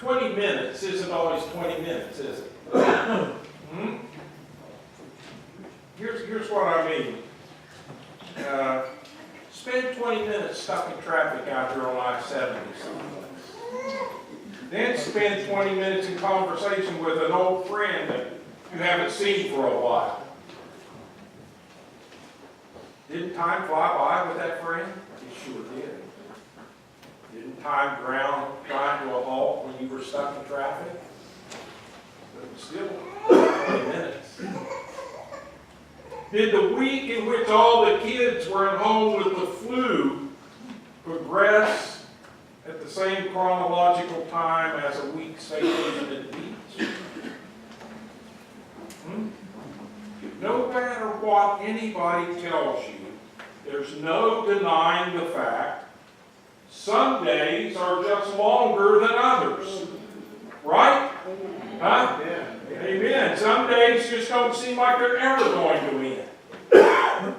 20 minutes isn't always 20 minutes, is it? Hmm? Here's what I mean. Spend 20 minutes stuck in traffic out here on I-70 someplace. Then spend 20 minutes in conversation with an old friend that you haven't seen for a while. Didn't time fly by with that friend? It sure did. Didn't time grind to a halt when you were stuck in traffic? But it was still 20 minutes. Did the week in which all the kids were at home with the flu progress at the same chronological time as a week's vacation at the beach? No matter what anybody tells you, there's no denying the fact some days are just longer than others. Right? Huh? Amen. Some days just don't seem like they're ever going to end.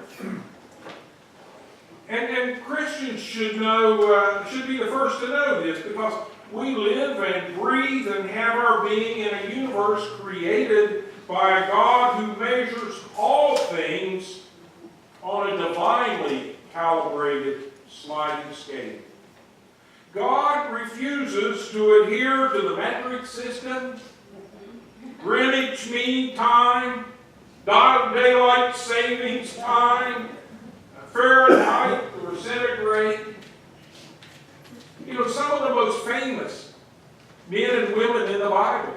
And Christians should know, should be the first to know this, because we live and breathe and have our being in a universe created by a God who measures all things on a divinely calibrated sliding scale. God refuses to adhere to the metric system, Greenwich Mean Time, daylight savings time, Fahrenheit or centigrade. You know, some of the most famous men and women in the Bible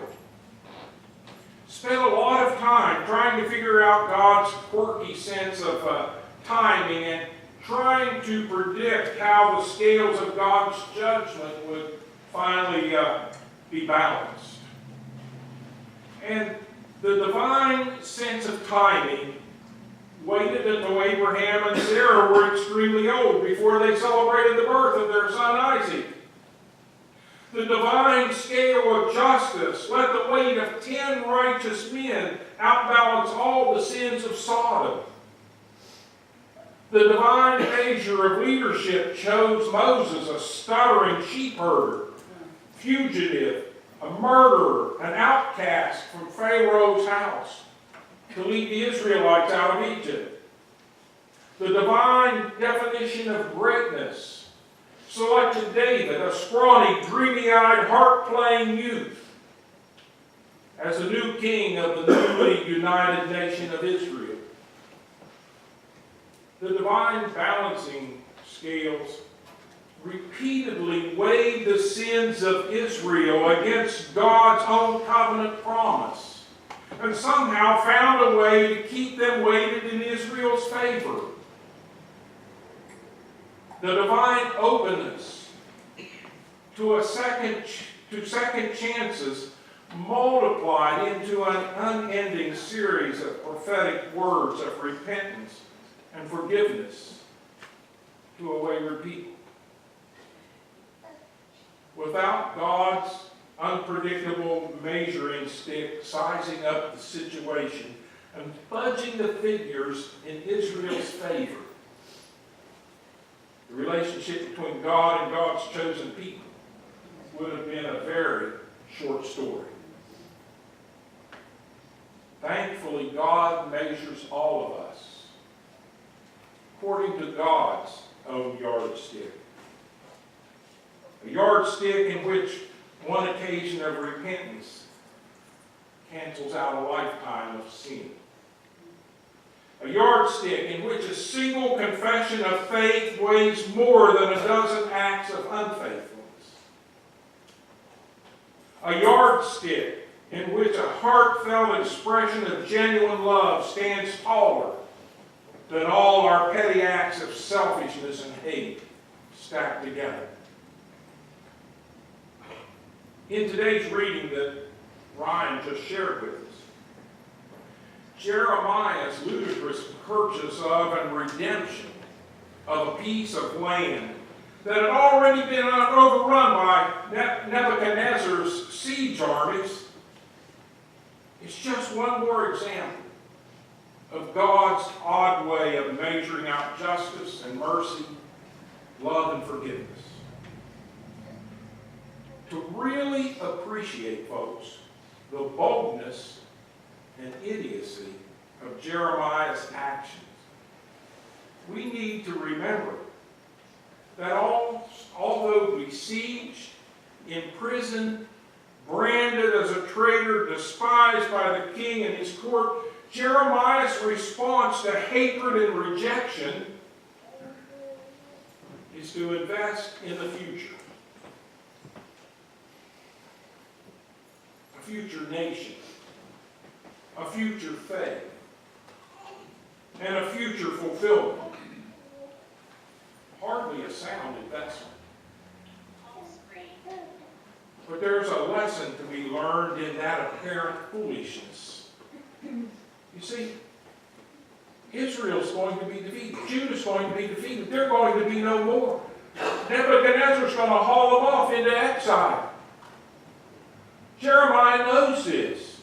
spent a lot of time trying to figure out God's quirky sense of timing and trying to predict how the scales of God's judgment would finally be balanced. And the divine sense of timing waited until Abraham and Sarah were extremely old before they celebrated the birth of their son Isaac. The divine scale of justice let the weight of 10 righteous men outbalance all the sins of Sodom. The divine measure of leadership chose Moses, a stuttering sheep herder, fugitive, a murderer, an outcast from Pharaoh's house, to lead the Israelites out of Egypt. The divine definition of greatness selected David, a scrawny, dreamy-eyed, harp-playing youth, as the new king of the newly united nation of Israel. The divine balancing scales repeatedly weighed the sins of Israel against God's own covenant promise, and somehow found a way to keep them weighted in Israel's favor. The divine openness to second chances multiplied into an unending series of prophetic words of repentance and forgiveness to a wayward people. Without God's unpredictable measuring stick sizing up the situation and fudging the figures in Israel's favor, the relationship between God and God's chosen people would have been a very short story. Thankfully, God measures all of us according to God's own yardstick. A yardstick in which one occasion of repentance cancels out a lifetime of sin. A yardstick in which a single confession of faith weighs more than a dozen acts of unfaithfulness. A yardstick in which a heartfelt expression of genuine love stands taller than all our petty acts of selfishness and hate stacked together. In today's reading that Ryan just shared with us, Jeremiah's ludicrous purchase of and redemption of a piece of land that had already been overrun by Nebuchadnezzar's siege armies is just one more example of God's odd way of measuring out justice and mercy, love and forgiveness. to really appreciate, folks, the boldness and idiocy of Jeremiah's actions, we need to remember that although besieged, imprisoned, branded as a traitor, despised by the king and his court, Jeremiah's response to hatred and rejection is to invest in the future. A future nation, a future faith, and a future fulfillment. Hardly a sound investment. But there's a lesson to be learned in that apparent foolishness. You see, Israel's going to be defeated. Judah's going to be defeated. They're going to be no more. Nebuchadnezzar's going to haul them off into exile. Jeremiah knows this.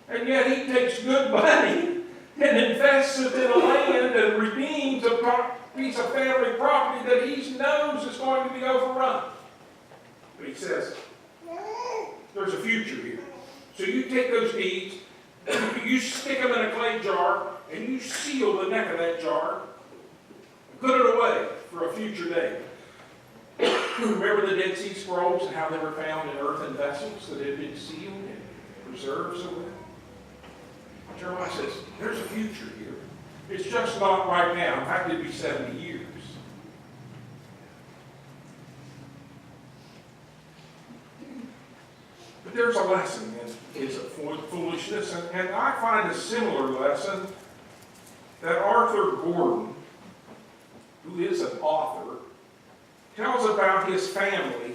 And yet he takes good money and invests it in a land and redeems a piece of family property that he knows is going to be overrun. But he says, there's a future here. So you take those deeds, you stick them in a clay jar, and you seal the neck of that jar, and put it away for a future day. Remember the Dead Sea Scrolls and how they were found in earthen vessels that had been sealed and preserved so well? Jeremiah says, there's a future here. It's just not right now. In fact, it'd be 70 years. But there's a lesson in his foolishness, and I find a similar lesson that Arthur Gordon, who is an author, tells about his family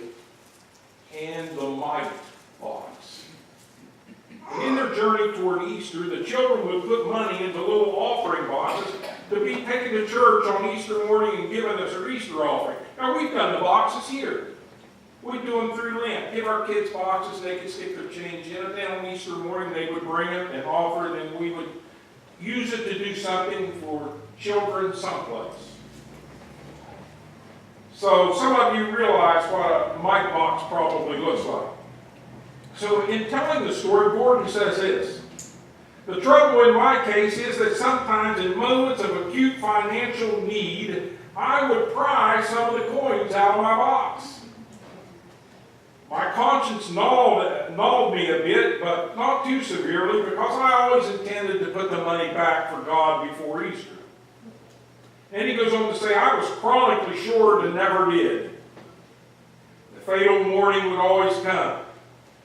and the mite box. In their journey toward Easter, the children would put money into little offering boxes to be taken to church on Easter morning and given as their Easter offering. Now, we've done the boxes here. We do them through Lent. Give our kids boxes, they could stick their change in it. Then on Easter morning, they would bring it and offer it, and we would use it to do something for children someplace. So some of you realize what a mite box probably looks like. So in telling the story, Gordon says this: the trouble in my case is that sometimes in moments of acute financial need, I would pry some of the coins out of my box. My conscience gnawed me a bit, but not too severely, because I always intended to put the money back for God before Easter. And he goes on to say, I was chronically short and never did. The fatal morning would always come.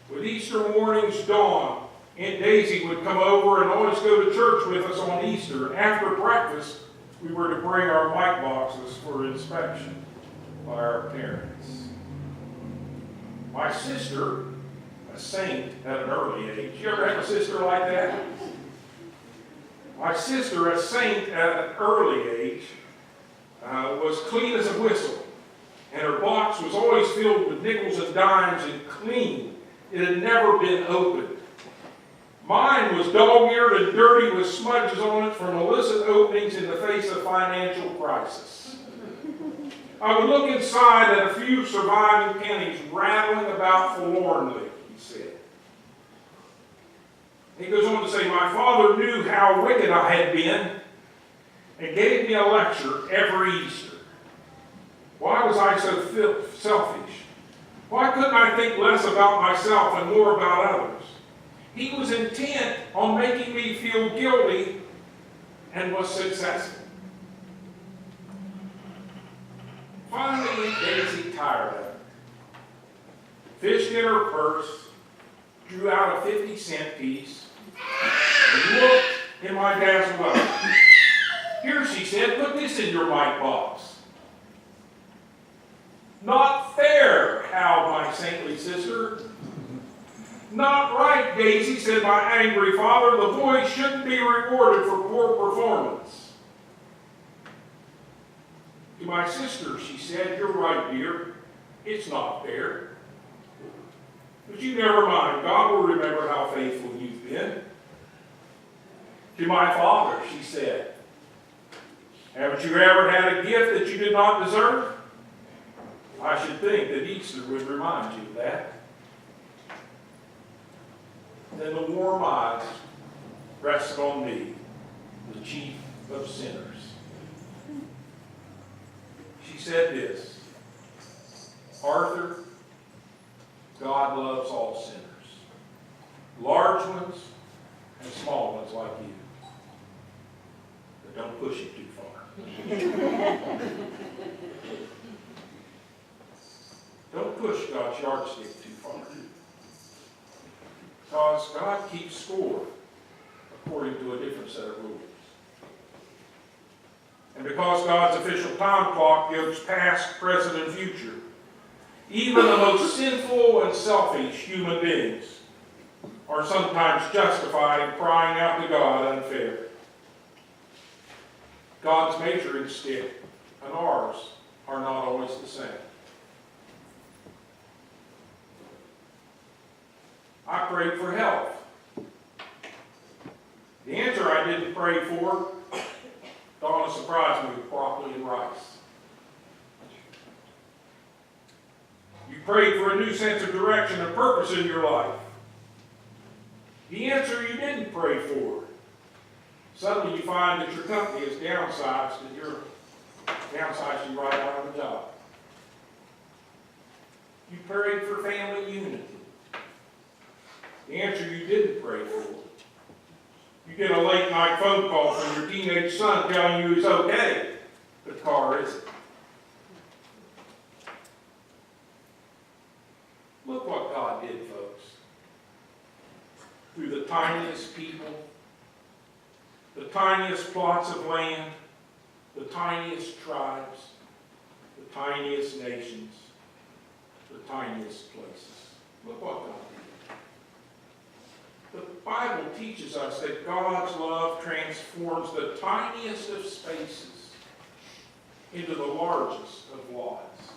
With Easter morning's dawn, Aunt Daisy would come over and always go to church with us on Easter. And after breakfast, we were to bring our mite boxes for inspection by our parents. My sister, a saint at an early age. You ever have a sister like that? My sister, a saint at an early age, was clean as a whistle. And her box was always filled with nickels and dimes and clean. It had never been opened. Mine was dog-eared and dirty with smudges on it from illicit openings in the face of financial crisis. I would look inside at a few surviving pennies rattling about forlornly, he said. He goes on to say, my father knew how wicked I had been and gave me a lecture every Easter. Why was I so selfish? Why couldn't I think less about myself and more about others? He was intent on making me feel guilty and was successful. Finally, Daisy tired of it. Fished in her purse, drew out a 50-cent piece, and looked in my dazzled eyes. Here, she said, put this in your mite box. Not fair, howled my saintly sister. Not right, Daisy, said my angry father. The boy shouldn't be rewarded for poor performance. To my sister, she said, you're right, dear. It's not fair. But you never mind. God will remember how faithful you've been. To my father, she said, haven't you ever had a gift that you did not deserve? I should think that Easter would remind you of that. Then the warm eyes rested on me, the chief of sinners. She said this, Arthur, God loves all sinners, large ones and small ones like you. But don't push it too far. Don't push God's yardstick too far. Because God keeps score according to a different set of rules. And because God's official time clock gives past, present, and future, even the most sinful and selfish human beings are sometimes justified in crying out to God unfair. God's measuring stick and ours are not always the same. I prayed for health. The answer I didn't pray for, Donna surprised me with broccoli and rice. You prayed for a new sense of direction and purpose in your life. The answer you didn't pray for. Suddenly you find that your company is downsized and you're downsizing right out of a job. You prayed for family unity. The answer you didn't pray for. You get a late night phone call from your teenage son telling you he's okay, but the car isn't. Look what God did, folks. Through the tiniest people, the tiniest plots of land, the tiniest tribes, the tiniest nations, the tiniest places. Look what God did. The Bible teaches us that God's love transforms the tiniest of spaces into the largest of lives.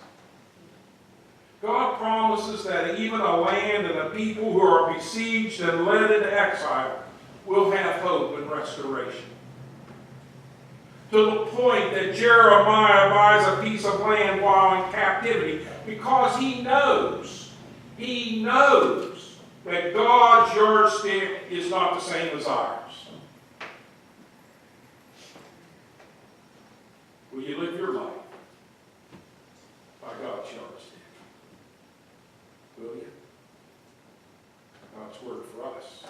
God promises that even a land and a people who are besieged and led into exile will have hope and restoration. To the point that Jeremiah buys a piece of land while in captivity because he knows that God's yardstick is not the same as ours. Will you live your life by God's yardstick? Will you? God's word for us.